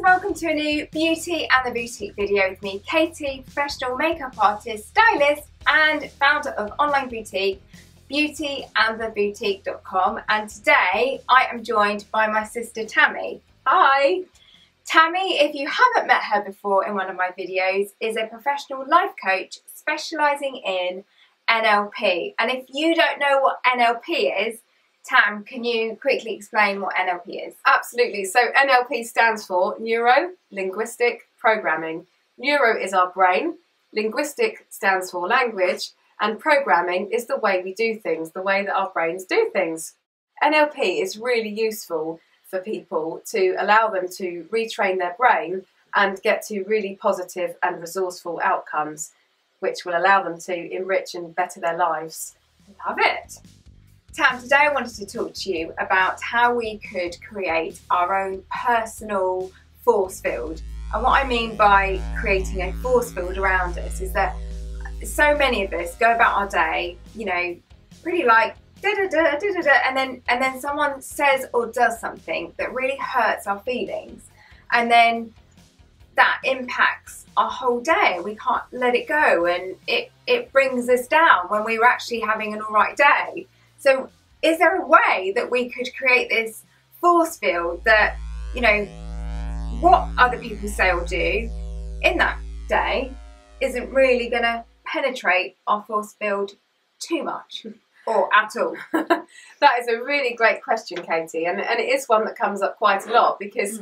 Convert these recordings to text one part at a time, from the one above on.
welcome to a new Beauty and the Boutique video with me, Katie, professional makeup artist, stylist and founder of online boutique, beautyandtheboutique.com, and today I am joined by my sister Tammy. Hi! Tammy, if you haven't met her before in one of my videos, is a professional life coach specialising in NLP. And if you don't know what NLP is, Tam, can you quickly explain what NLP is? Absolutely. So NLP stands for Neuro Linguistic Programming. Neuro is our brain, linguistic stands for language, and programming is the way we do things, the way that our brains do things. NLP is really useful for people to allow them to retrain their brain and get to really positive and resourceful outcomes, which will allow them to enrich and better their lives. Love it! Tam, today I wanted to talk to you about how we could create our own personal force field. And what I mean by creating a force field around us is that so many of us go about our day, you know, pretty like da-da-da, and then someone says or does something that really hurts our feelings, and then that impacts our whole day. We can't let it go, and it brings us down when we were actually having an alright day. So is there a way that we could create this force field that, you know, what other people say or do in that day isn't really going to penetrate our force field too much or at all? That is a really great question, Katie, and it is one that comes up quite a lot, because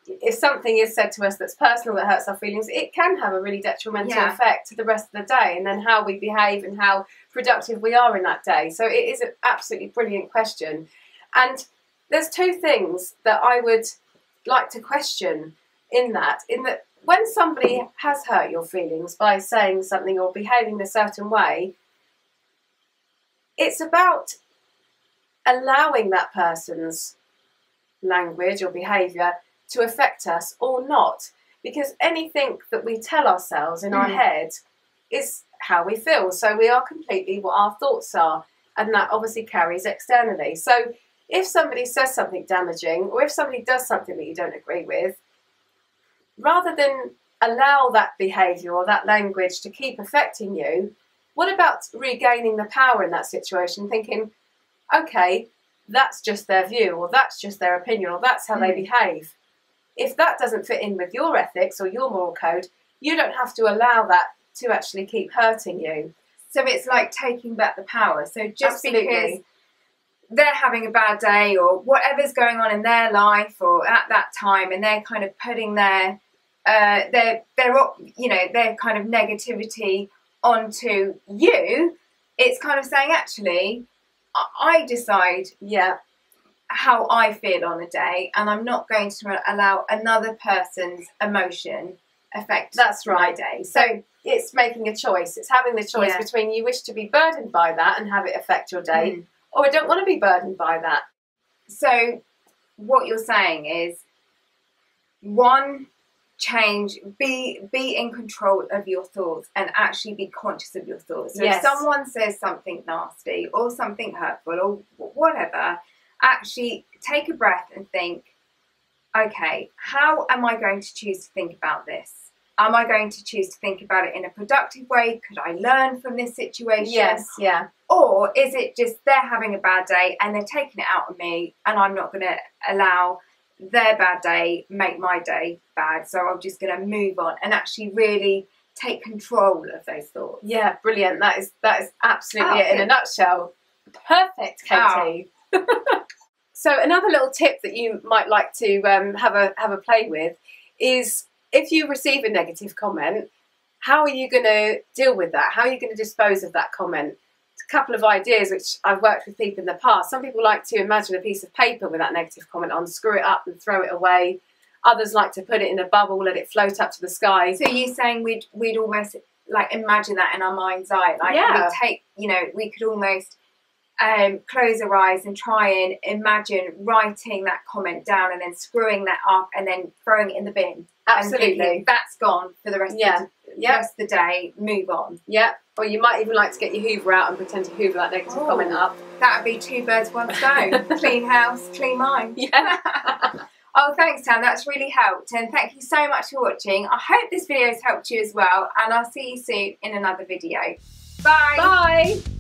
if something is said to us that's personal, that hurts our feelings, it can have a really detrimental effect to the rest of the day, and then how we behave and how productive we are in that day. So it is an absolutely brilliant question. And there's two things that I would like to question in that when somebody has hurt your feelings by saying something or behaving a certain way, it's about allowing that person's language or behaviour to affect us or not, because anything that we tell ourselves in our head is how we feel, so we are completely what our thoughts are, and that obviously carries externally. So if somebody says something damaging, or if somebody does something that you don't agree with, rather than allow that behaviour or that language to keep affecting you, what about regaining the power in that situation, thinking, okay, that's just their view, or that's just their opinion, or that's how they behave. If that doesn't fit in with your ethics or your moral code, you don't have to allow that to actually keep hurting you. So it's like taking back the power. So just because they're having a bad day or whatever's going on in their life or at that time, and they're kind of putting their kind of negativity onto you, it's kind of saying, actually, I decide, how I feel on a day, and I'm not going to allow another person's emotion affect my day. So it's making a choice. It's having the choice between you wish to be burdened by that and have it affect your day, or I don't want to be burdened by that. So what you're saying is, one, change, be in control of your thoughts and actually be conscious of your thoughts. So if someone says something nasty or something hurtful or whatever, actually take a breath and think, okay, how am I going to choose to think about this? Am I going to choose to think about it in a productive way? Could I learn from this situation? Yes, yeah. Or is it just they're having a bad day and they're taking it out on me, and I'm not going to allow their bad day make my day bad, so I'm just going to move on and actually really take control of those thoughts? Yeah, brilliant. That is absolutely it in a nutshell. Perfect, Katie. So another little tip that you might like to have a play with is, if you receive a negative comment, how are you going to deal with that? How are you going to dispose of that comment? A couple of ideas which I've worked with people in the past. Some people like to imagine a piece of paper with that negative comment on, screw it up and throw it away. Others like to put it in a bubble, let it float up to the sky. So you're saying we'd almost like imagine that in our mind's eye, like we'd take, you know, we could almost close our eyes and try and imagine writing that comment down and then screwing that up and then throwing it in the bin. Absolutely. Thinking, that's gone for the rest of the day, move on. Yeah. Or you might even like to get your Hoover out and pretend to Hoover that negative comment up. That would be two birds, one stone. Clean house, clean mind. Yeah. Oh, thanks, Tam. That's really helped. And thank you so much for watching. I hope this video has helped you as well. And I'll see you soon in another video. Bye. Bye.